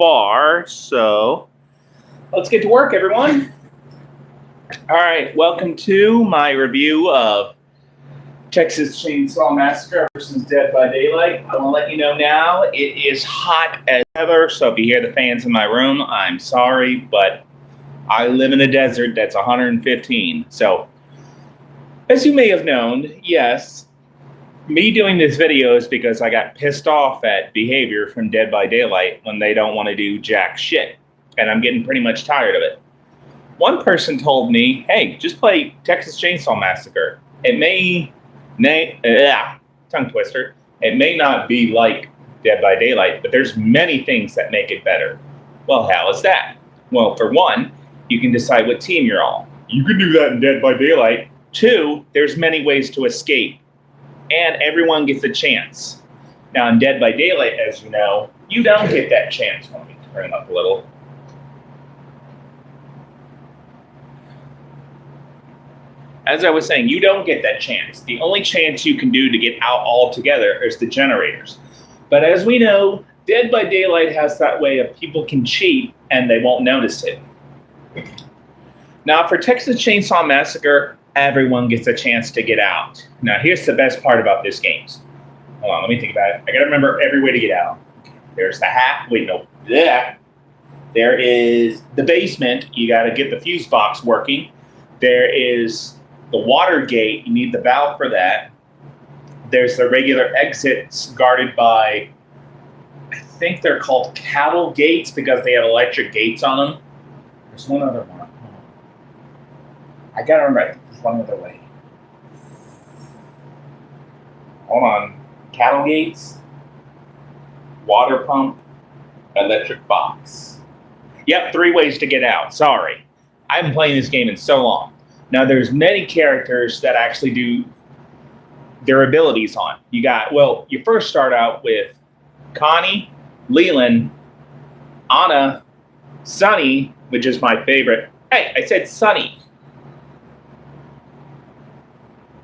far, so let's get to work, everyone. All right, welcome to my review of Texas Chainsaw Massacre versus Dead by Daylight. I want to let you know now, it is hot as ever, so if you hear the fans in my room, I'm sorry, but I live in a desert that's 115. So, as you may have known, yes, me doing this video is because I got pissed off at behavior from Dead by Daylight when they don't want to do jack shit, and I'm getting pretty much tired of it. One person told me, hey, just play Texas Chainsaw Massacre. It tongue twister. It may not be like Dead by Daylight, but there's many things that make it better. Well, how is that? Well, for one, you can decide what team you're on. You can do that in Dead by Daylight. Two, there's many ways to escape, and everyone gets a chance. Now, in Dead by Daylight, as you know, you don't get that chance. Let me turn it up a little. As I was saying, you don't get that chance. The only chance you can do to get out altogether is the generators. But as we know, Dead by Daylight has that way of people can cheat and they won't notice it. Now, for Texas Chainsaw Massacre, everyone gets a chance to get out. Now, here's the best part about this game. Hold on, let me think about it. I gotta remember every way to get out. There's the hat. Wait, no. Yeah. There is the basement. You gotta get the fuse box working. There is the water gate. You need the valve for that. There's the regular exits guarded by, I think they're called cattle gates because they have electric gates on them. There's one other one. I gotta remember. There's one other way. Hold on. Cattle gates, water pump, electric box. Yep, 3 ways to get out. Sorry. I haven't played this game in so long. Now, there's many characters that actually do their abilities on. You first start out with Connie, Leland, Anna, Sunny, which is my favorite. Hey, I said Sunny.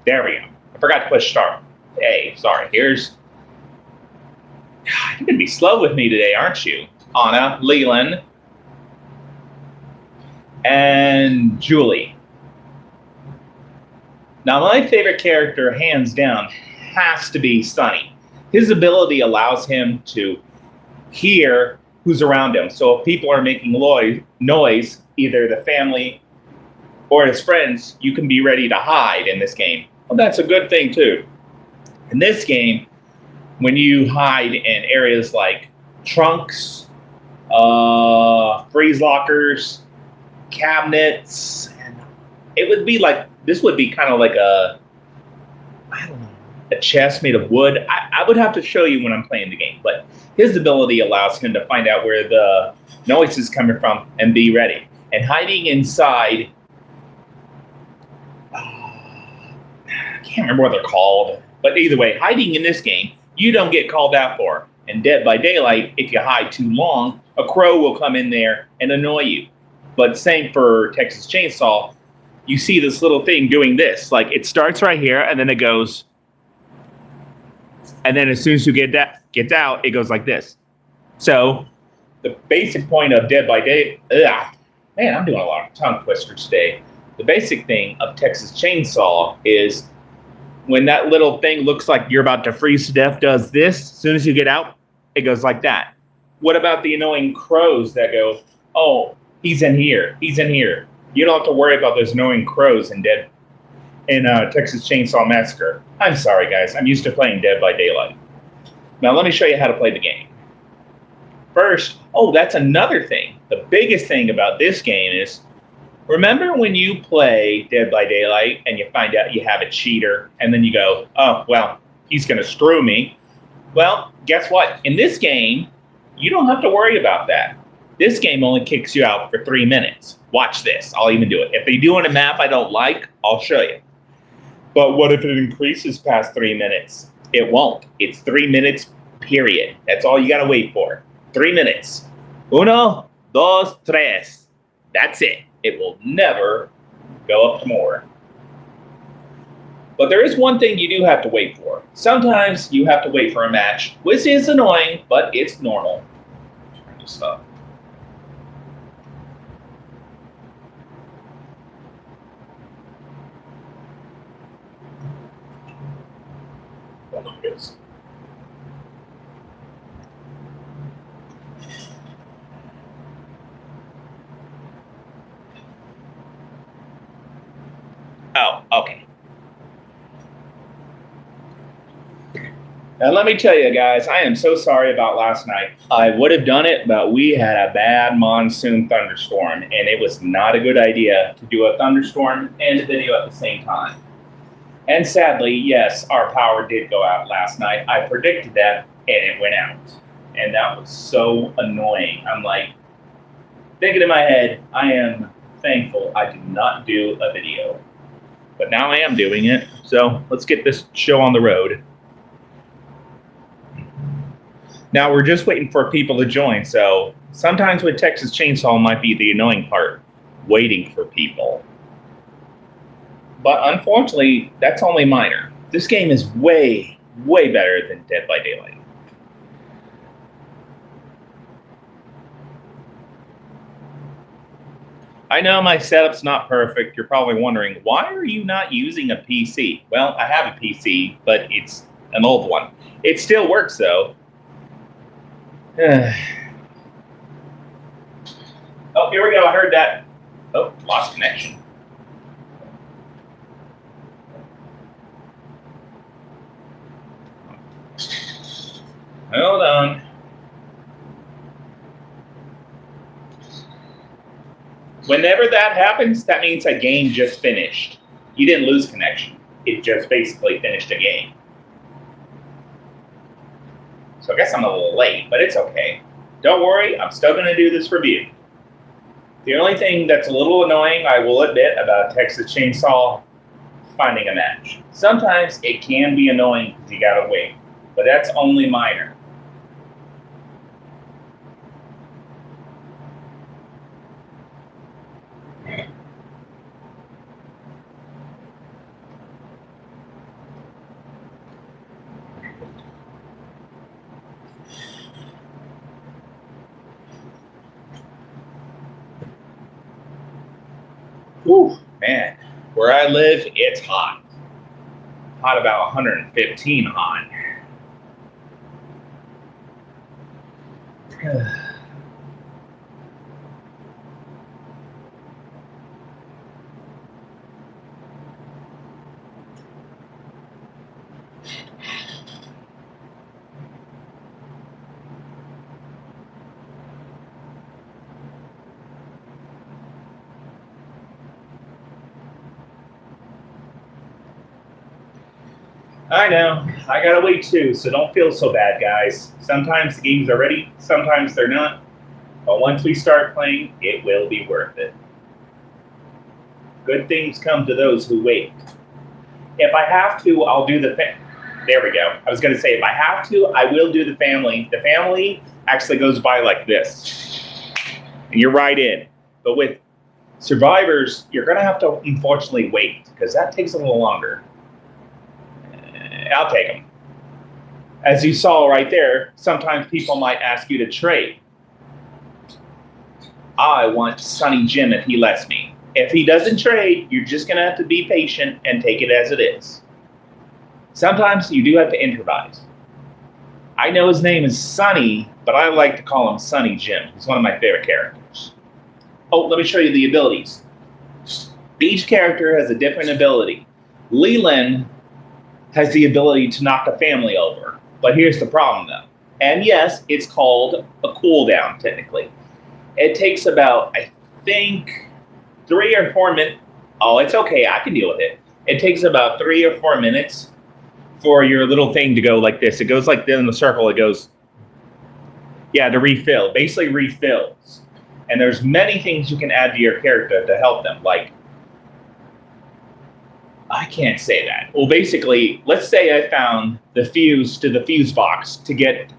There we go. I forgot to push start. Hey, sorry. You're going to be slow with me today, aren't you? Anna, Leland, and Julie. Now, my favorite character, hands down, has to be Sunny. His ability allows him to hear who's around him. So if people are making noise, either the family or his friends, you can be ready to hide in this game. Well, that's a good thing, too. In this game, when you hide in areas like trunks, freeze lockers, cabinets, it would be like, this would be kind of like a chest made of wood. I would have to show you when I'm playing the game, but his ability allows him to find out where the noise is coming from and be ready. And hiding inside, I can't remember what they're called, but either way, hiding in this game, you don't get called out for. And Dead by Daylight, if you hide too long, a crow will come in there and annoy you. But same for Texas Chainsaw, you see this little thing doing this. Like, it starts right here, and then it goes, and then as soon as you get out, it goes like this. So, the basic point of Dead by Day, man, I'm doing a lot of tongue twisters today. The basic thing of Texas Chainsaw is when that little thing looks like you're about to freeze to death, does this. As soon as you get out, it goes like that. What about the annoying crows that go, oh, he's in here, he's in here. You don't have to worry about those annoying crows in Texas Chainsaw Massacre. I'm sorry, guys. I'm used to playing Dead by Daylight. Now, let me show you how to play the game. First, that's another thing. The biggest thing about this game is, remember when you play Dead by Daylight and you find out you have a cheater and then you go, oh, well, he's going to screw me. Well, guess what? In this game, you don't have to worry about that. This game only kicks you out for 3 minutes. Watch this. I'll even do it. If they do on a map I don't like, I'll show you. But what if it increases past 3 minutes? It won't. It's 3 minutes, period. That's all you got to wait for. 3 minutes. 1, 2, 3. That's it. It will never go up to more. But there is one thing you do have to wait for. Sometimes you have to wait for a match, which is annoying, but it's normal. stuff. Oh my goodness. Oh, okay. And let me tell you guys, I am so sorry about last night. I would have done it, but we had a bad monsoon thunderstorm, and it was not a good idea to do a thunderstorm and a video at the same time. And sadly, yes, our power did go out last night. I predicted that, and it went out. And that was so annoying. I'm like, thinking in my head, I am thankful I did not do a video. But now I am doing it, so let's get this show on the road. Now we're just waiting for people to join, so sometimes with Texas Chainsaw might be the annoying part, waiting for people. But unfortunately, that's only minor. This game is way, way better than Dead by Daylight. I know my setup's not perfect. You're probably wondering, why are you not using a PC? Well, I have a PC, but it's an old one. It still works, though. Oh, here we go. I heard that. Oh, lost connection. Hold on. Whenever that happens, that means a game just finished. You didn't lose connection. It just basically finished a game. So I guess I'm a little late, but it's okay. Don't worry, I'm still going to do this review. The only thing that's a little annoying, I will admit, about Texas Chainsaw, finding a match. Sometimes it can be annoying because you gotta wait, but that's only minor. Whew, man, where I live, it's hot. Hot about 115 hot. I know, I gotta wait too, so don't feel so bad, guys. Sometimes the games are ready, sometimes they're not. But once we start playing, it will be worth it. Good things come to those who wait. If I have to, I'll do the thing. There we go. I was gonna say, if I have to, I will do the family. The family actually goes by like this. And you're right in. But with survivors, you're gonna have to unfortunately wait, because that takes a little longer. I'll take them. As you saw right there, sometimes people might ask you to trade. I want Sonny Jim if he lets me. If he doesn't trade, you're just going to have to be patient and take it as it is. Sometimes you do have to improvise. I know his name is Sonny, but I like to call him Sonny Jim. He's one of my favorite characters. Oh, let me show you the abilities. Each character has a different ability. Leland has the ability to knock a family over. But here's the problem, though. And yes, it's called a cooldown, technically. It takes about, I think, 3 or 4 minutes. Oh, it's okay. I can deal with it. It takes about 3 or 4 minutes for your little thing to go like this. It goes like this in the circle. It goes, yeah, to refill. Basically refills. And there's many things you can add to your character to help them, like, I can't say that. Well, basically, let's say I found the fuse to the fuse box to get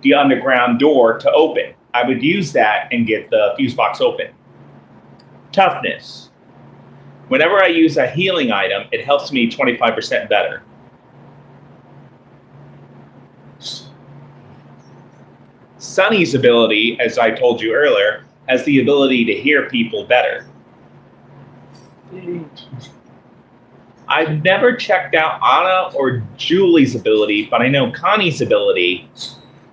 the underground door to open. I would use that and get the fuse box open. Toughness. Whenever I use a healing item, it helps me 25% better. Sunny's ability, as I told you earlier, has the ability to hear people better. I've never checked out Anna or Julie's ability, but I know Connie's ability.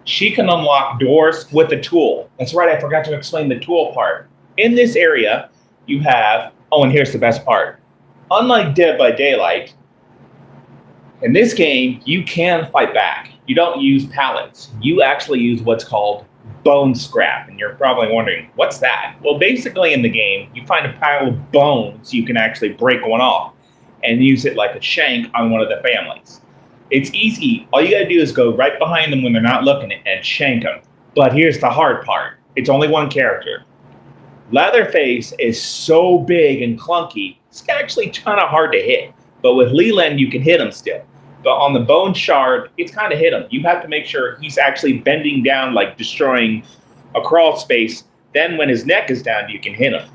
She can unlock doors with a tool. That's right, I forgot to explain the tool part. In this area, you have, oh, and here's the best part. Unlike Dead by Daylight, in this game, you can fight back. You don't use pallets. You actually use what's called bone scrap. And you're probably wondering, what's that? Well, basically in the game, you find a pile of bones, you can actually break one off and use it like a shank on one of the families. It's easy. All you gotta do is go right behind them when they're not looking and shank them. But here's the hard part. It's only one character. Leatherface is so big and clunky, it's actually kind of hard to hit. But with Leland, you can hit him still. But on the bone shard, it's kind of hit him. You have to make sure he's actually bending down, like destroying a crawl space. Then when his neck is down, you can hit him.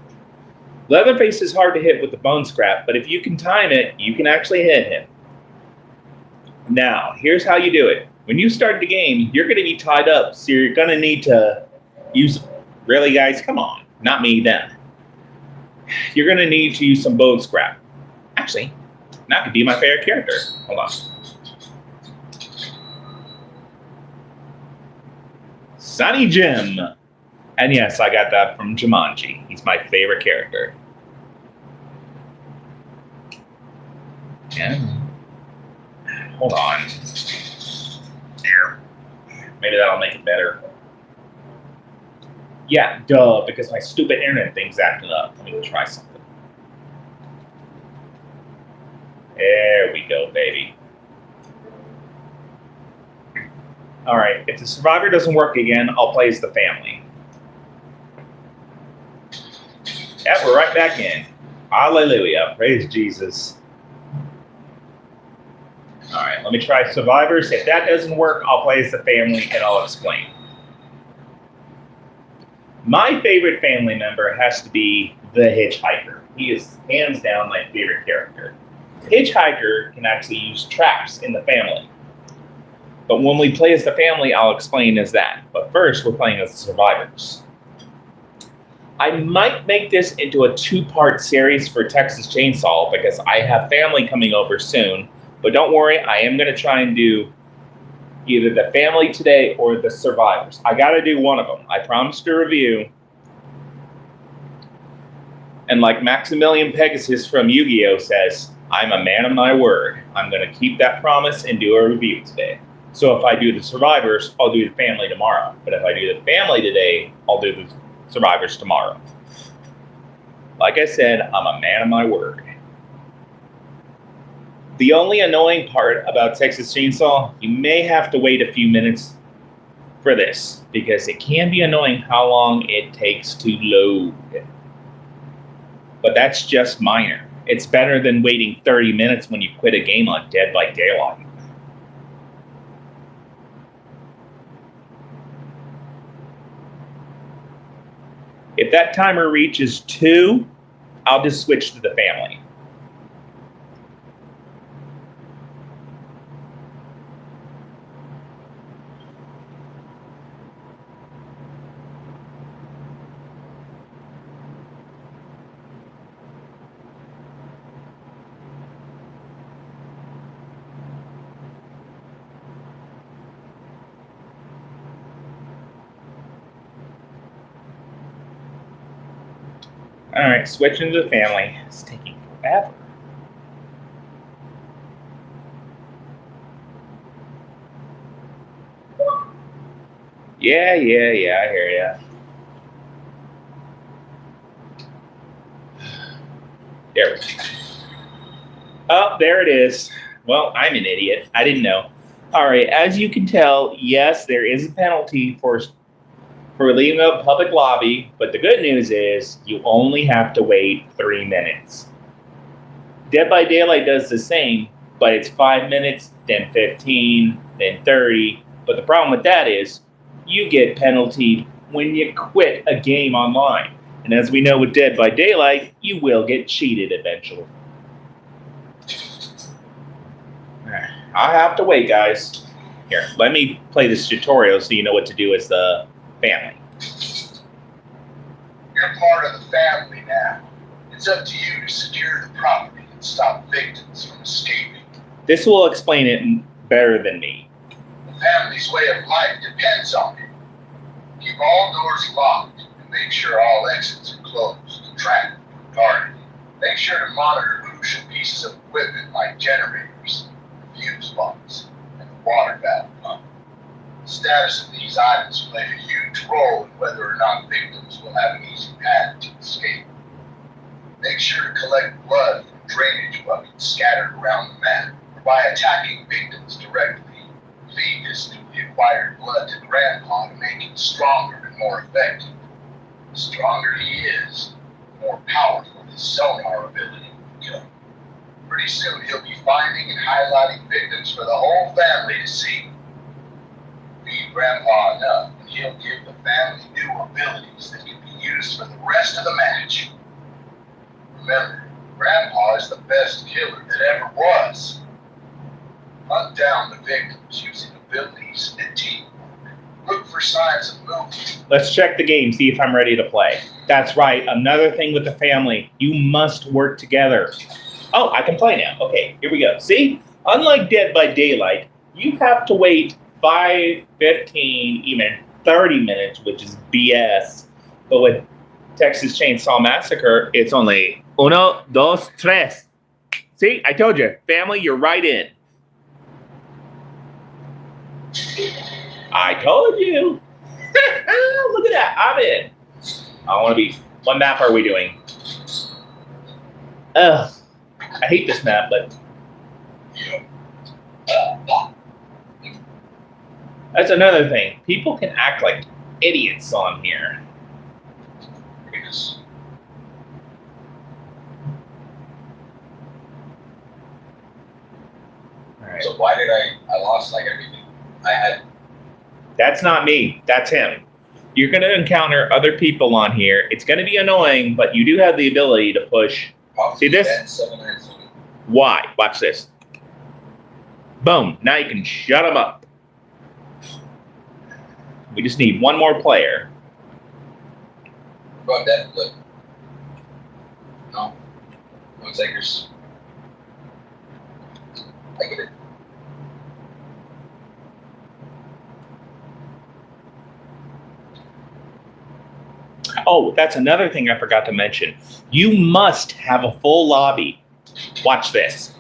Leatherface is hard to hit with the bone scrap, but if you can time it, you can actually hit him. Now, here's how you do it. When you start the game, you're going to be tied up, so you're going to need to use... Really, guys? Come on. Not me, then. You're going to need to use some bone scrap. Actually, that could be my favorite character. Hold on. Sunny Jim. And yes, I got that from Jumanji. He's my favorite character. Yeah. Hold on. There. Maybe that'll make it better. Yeah, duh, because my stupid internet thing's acting up. Let me try something. There we go, baby. Alright, if the survivor doesn't work again, I'll play as the family. Yeah, we're right back in. Hallelujah. Praise Jesus. Alright, let me try survivors. If that doesn't work, I'll play as the family and I'll explain. My favorite family member has to be the Hitchhiker. He is hands down my favorite character. Hitchhiker can actually use traps in the family. But when we play as the family, I'll explain as that. But first, we're playing as the survivors. I might make this into a two-part series for Texas Chainsaw because I have family coming over soon. But don't worry, I am going to try and do either the family today or the survivors. I got to do one of them. I promised to review. And like Maximilian Pegasus from Yu-Gi-Oh! Says, I'm a man of my word. I'm going to keep that promise and do a review today. So if I do the survivors, I'll do the family tomorrow. But if I do the family today, I'll do the survivors tomorrow. Like I said, I'm a man of my word. The only annoying part about Texas Chainsaw, you may have to wait a few minutes for this, because it can be annoying how long it takes to load. But that's just minor. It's better than waiting 30 minutes when you quit a game on Dead by Daylight. If that timer reaches 2, I'll just switch to the family. Alright, switching to the family. It's taking forever. Yeah, I hear ya. There we go. Oh, there it is. Well, I'm an idiot. I didn't know. Alright, as you can tell, yes, there is a penalty for leaving a public lobby, but the good news is you only have to wait 3 minutes. Dead by Daylight does the same, but it's 5 minutes, then 15, then 30. But the problem with that is you get penalty when you quit a game online. And as we know with Dead by Daylight, you will get cheated eventually. I have to wait, guys. Here, let me play this tutorial so you know what to do as the family. You're part of the family now. It's up to you to secure the property and stop victims from escaping. This will explain it better than me. The family's way of life depends on it. Keep all doors locked and make sure all exits are closed, trapped, and guarded. Make sure to monitor crucial pieces of equipment like generators, the fuse box, and the water valve pump. The status of these items play a huge role in whether or not victims will have an easy path to escape. Make sure to collect blood from drainage buckets scattered around the map, or by attacking victims directly. Feed this newly acquired blood to Grandpa to make him stronger and more effective. The stronger he is, the more powerful his sonar ability will become. Pretty soon he'll be finding and highlighting victims for the whole family to see. Feed Grandpa enough, and he'll give the family new abilities that can be used for the rest of the match. Remember, Grandpa is the best killer that ever was. Hunt down the victims using abilities and teamwork. Look for signs of movement. Let's check the game, see if I'm ready to play. That's right, another thing with the family. You must work together. Oh, I can play now. Okay, here we go. See? Unlike Dead by Daylight, you have to wait 5, 15, even 30 minutes, which is BS. But with Texas Chainsaw Massacre, it's only uno, dos, tres. See, I told you, family, you're right in. I told you. Look at that, I'm in. I want to be, what map are we doing? Ugh, I hate this map, but that's another thing. People can act like idiots on here. All right. So why did I lost like everything I had? That's not me. That's him. You're going to encounter other people on here. It's going to be annoying, but you do have the ability to push. See this? Why? Watch this. Boom. Now you can shut them up. We just need one more player. What about that flip? No. No takers. I get it. Oh, that's another thing I forgot to mention. You must have a full lobby. Watch this.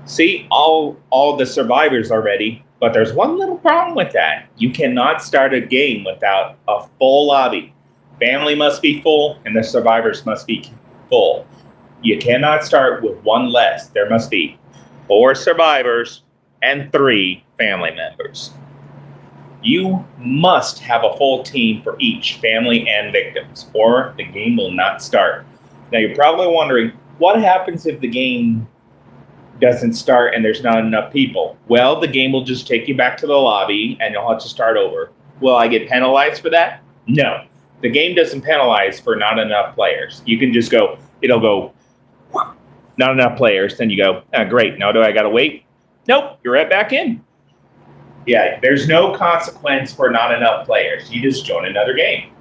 See, all the survivors are ready, but there's one little problem with that. You cannot start a game without a full lobby. Family must be full, and the survivors must be full. You cannot start with one less. There must be 4 survivors and 3 family members. You must have a full team for each, family and victims, or the game will not start. Now you're probably wondering, what happens if the game doesn't start and there's not enough people? Well, the game will just take you back to the lobby and you'll have to start over. Will I get penalized for that? No. The game doesn't penalize for not enough players. You can just go, it'll go, not enough players. Then you go, oh, great, now do I gotta wait? Nope, you're right back in. Yeah, there's no consequence for not enough players. You just join another game.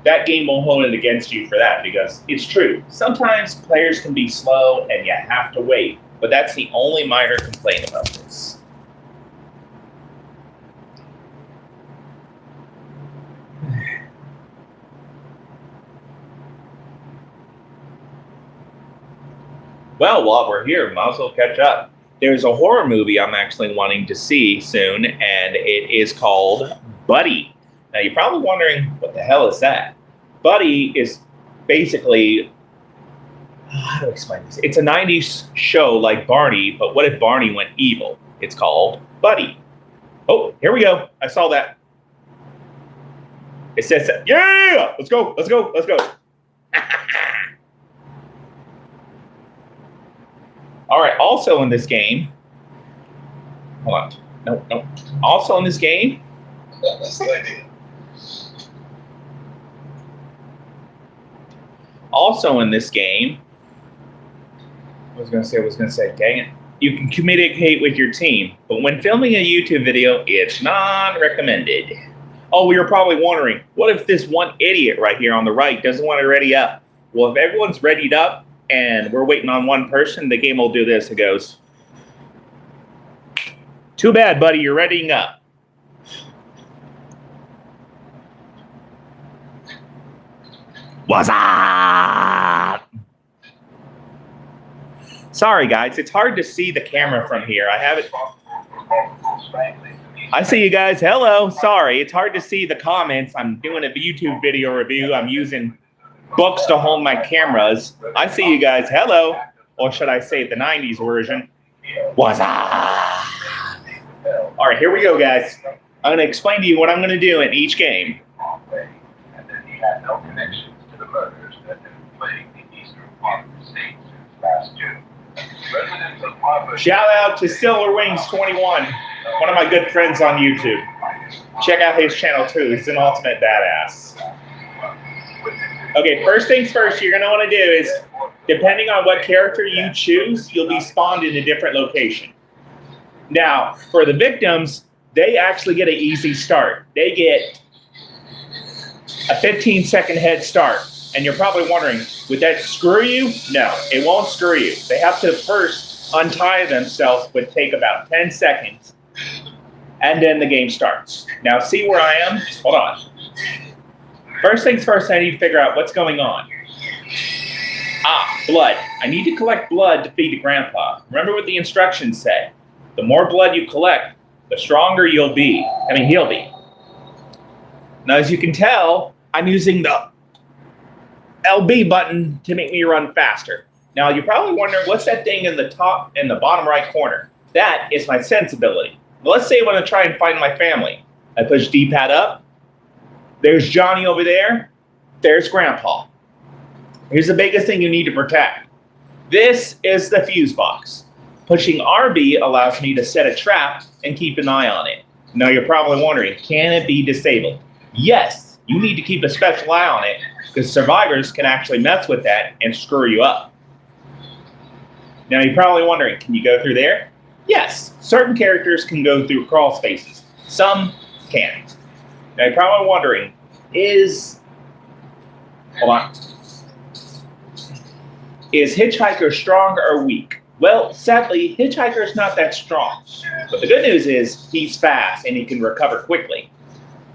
That game won't hold it against you for that because it's true. Sometimes players can be slow and you have to wait, but that's the only minor complaint about this. Well, while we're here, might as well catch up. There's a horror movie I'm actually wanting to see soon, and it is called Buddy. Now, you're probably wondering, what the hell is that? Buddy is basically, how do I explain this? It's a 90s show like Barney, but what if Barney went evil? It's called Buddy. Oh, here we go. I saw that. It says, yeah, let's go, let's go, let's go. All right, also in this game, hold on, no. Also in this game, That's the idea. I was gonna say, dang it. You can communicate with your team, but when filming a YouTube video, it's not recommended. Oh, you're probably wondering, what if this one idiot right here on the right doesn't want to ready up? Well, if everyone's readied up and we're waiting on one person, the game will do this. It goes, too bad, buddy, you're readying up. What's up? Sorry, guys, it's hard to see the camera from here. I have it. I see you guys. Hello. Sorry, it's hard to see the comments. I'm doing a YouTube video review. I'm using books to hold my cameras. I see you guys. Hello. Or should I say the 90s version? What's up? All right, here we go, guys. I'm going to explain to you what I'm going to do in each game. And then he had no connections to the murders that have been plaguing the eastern part of the state since last June. Residents of Harvard. Shout out to Silver Wings 21, one of my good friends on YouTube. Check out his channel too. He's an ultimate badass. Okay, first things first, you're going to want to do is, depending on what character you choose, you'll be spawned in a different location. Now, for the victims, they actually get an easy start. They get a 15-second head start. And you're probably wondering, would that screw you? No, it won't screw you. They have to first untie themselves, which take about 10 seconds. And then the game starts. Now, see where I am? Hold on. First things first, I need to figure out what's going on. Ah, blood. I need to collect blood to feed to Grandpa. Remember what the instructions say. The more blood you collect, the stronger you'll be. I mean, he'll be. Now, as you can tell, I'm using the LB button to make me run faster. Now, you're probably wondering, what's that thing in the top and the bottom right corner? That is my sensibility. Well, let's say I want to try and find my family. I push D-pad up. There's Johnny over there. There's Grandpa. Here's the biggest thing you need to protect. This is the fuse box. Pushing RB allows me to set a trap and keep an eye on it. Now, you're probably wondering, can it be disabled? Yes, you need to keep a special eye on it, because survivors can actually mess with that and screw you up. Now, you're probably wondering, can you go through there? Yes, certain characters can go through crawl spaces. Some can't. Now, you're probably wondering, hold on. Is Hitchhiker strong or weak? Well, sadly, Hitchhiker's not that strong. But the good news is he's fast and he can recover quickly.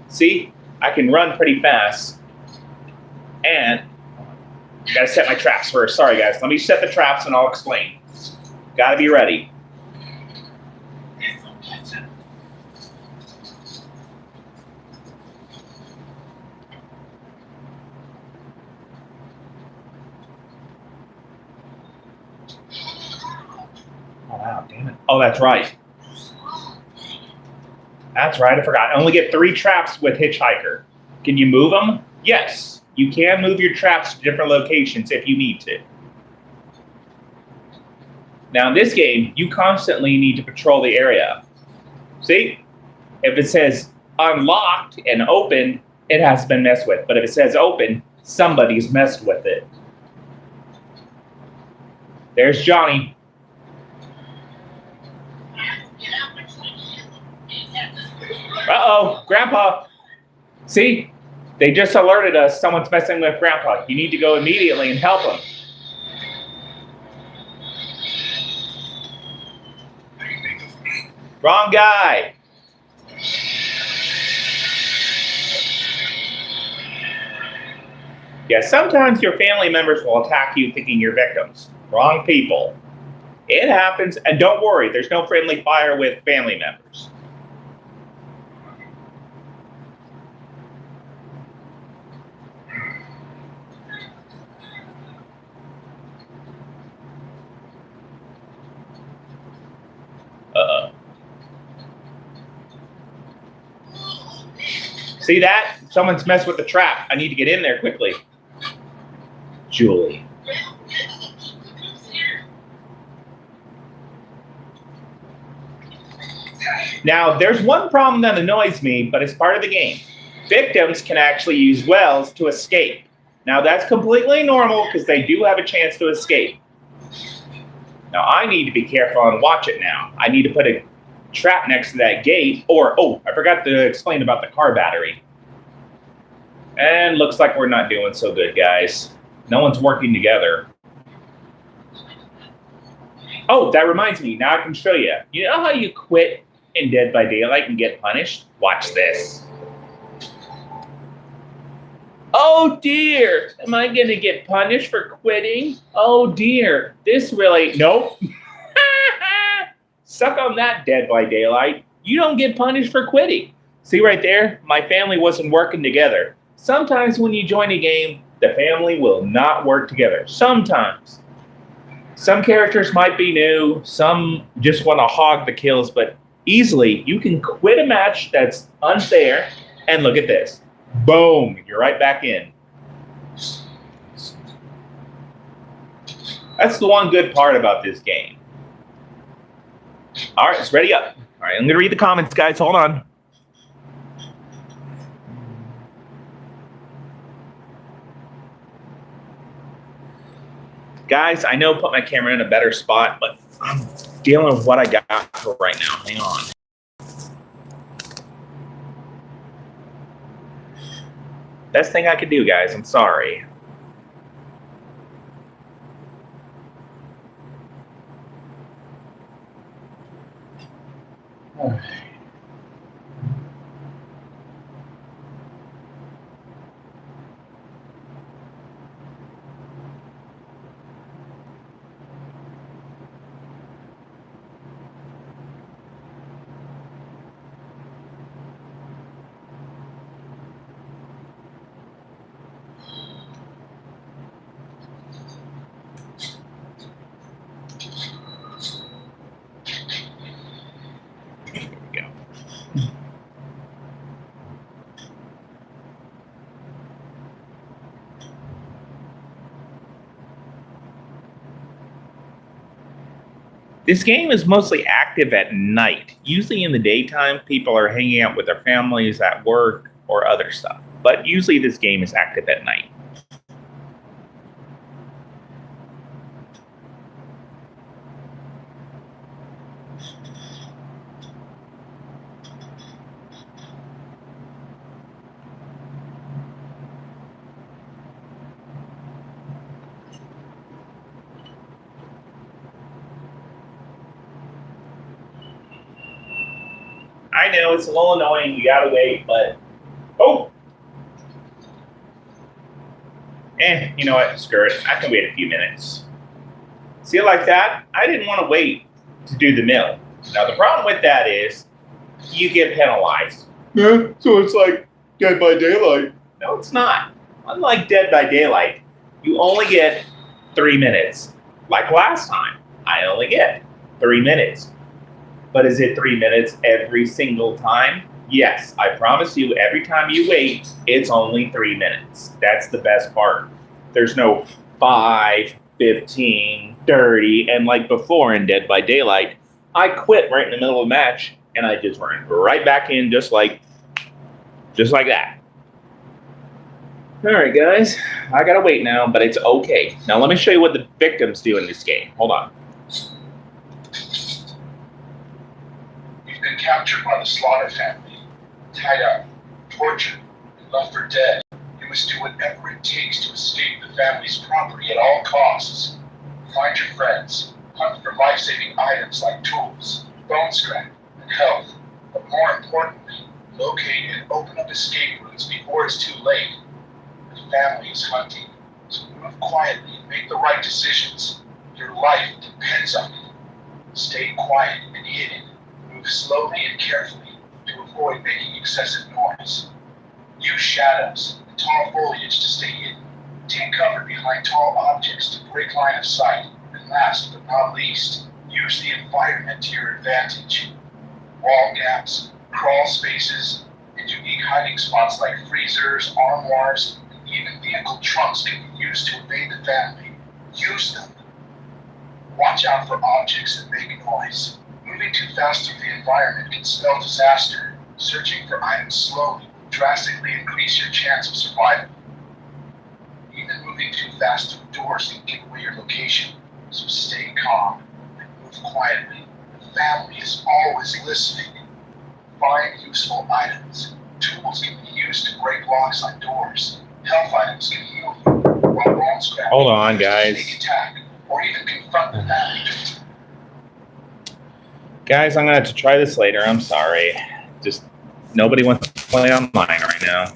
See, I can run pretty fast. And I gotta set my traps first. Sorry, guys. Let me set the traps and I'll explain. Gotta be ready. Oh, wow, damn it. Oh, that's right. That's right, I forgot. I only get 3 traps with Hitchhiker. Can you move them? Yes. You can move your traps to different locations if you need to. Now in this game, you constantly need to patrol the area. See? If it says unlocked and open, it has been messed with. But if it says open, somebody's messed with it. There's Johnny. Uh-oh, Grandpa. See? They just alerted us someone's messing with Grandpa. You need to go immediately and help him. Wrong guy. Yeah, sometimes your family members will attack you thinking you're victims. Wrong people. It happens, and don't worry, there's no friendly fire with family members. Uh-oh. See that? Someone's messed with the trap. I need to get in there quickly. Julie. Now, there's one problem that annoys me, but it's part of the game. Victims can actually use wells to escape. Now, that's completely normal because they do have a chance to escape. Now, I need to be careful and watch it now. I need to put a trap next to that gate, or, oh, I forgot to explain about the car battery. And looks like we're not doing so good, guys. No one's working together. Oh, that reminds me. Now I can show you. You know how you quit in Dead by Daylight and get punished? Watch this. Oh dear, am I going to get punished for quitting? Oh dear, this really, nope. Suck on that, Dead by Daylight. You don't get punished for quitting. See right there? My family wasn't working together. Sometimes when you join a game, the family will not work together. Sometimes. Some characters might be new, some just want to hog the kills, but easily you can quit a match that's unfair, and look at this. Boom, you're right back in. That's the one good part about this game. All right, it's ready up. All right, I'm going to read the comments, guys. Hold on. Guys, I know put my camera in a better spot, but I'm dealing with what I got for right now. Hang on. Best thing I could do, guys. I'm sorry. All right. This game is mostly active at night. Usually in the daytime, people are hanging out with their families at work or other stuff. But usually this game is active at night. I know it's a little annoying, you gotta wait, but oh! You know what, screw it, I can wait a few minutes. See it like that? I didn't want to wait to do the mill. Now the problem with that is, you get penalized. Yeah, so it's like Dead by Daylight. No, it's not. Unlike Dead by Daylight, you only get 3 minutes. Like last time, I only get 3 minutes. But is it 3 minutes every single time? Yes, I promise you, every time you wait, it's only 3 minutes. That's the best part. There's no 5, 15, 30, and like before in Dead by Daylight, I quit right in the middle of the match, and I just ran right back in just like that. All right, guys, I gotta wait now, but it's okay. Now let me show you what the victims do in this game. Hold on. Been captured by the Slaughter family, tied up, tortured, and left for dead. You must do whatever it takes to escape the family's property at all costs. Find your friends, hunt for life-saving items like tools, bone scrap, and health. But more importantly, locate and open up escape routes before it's too late. The family is hunting, so move quietly and make the right decisions. Your life depends on it. Stay quiet and hidden. Move slowly and carefully to avoid making excessive noise. Use shadows and tall foliage to stay hidden. Take cover behind tall objects to break line of sight. And last but not least, use the environment to your advantage. Wall gaps, crawl spaces, and unique hiding spots like freezers, armoires, and even vehicle trunks can be used to evade the family. Use them. Watch out for objects that make noise. Moving too fast through the environment can spell disaster. Searching for items slowly will drastically increase your chance of survival. Even moving too fast through doors can give away your location, so stay calm and move quietly. The family is always listening. Find useful items, Tools can be used to break locks on doors. Health items can heal you, while bone scrap Hold can on, be used to guys. sneak attack, or even confront the damage. Guys, I'm gonna have to try this later. I'm sorry. Just nobody wants to play online right now.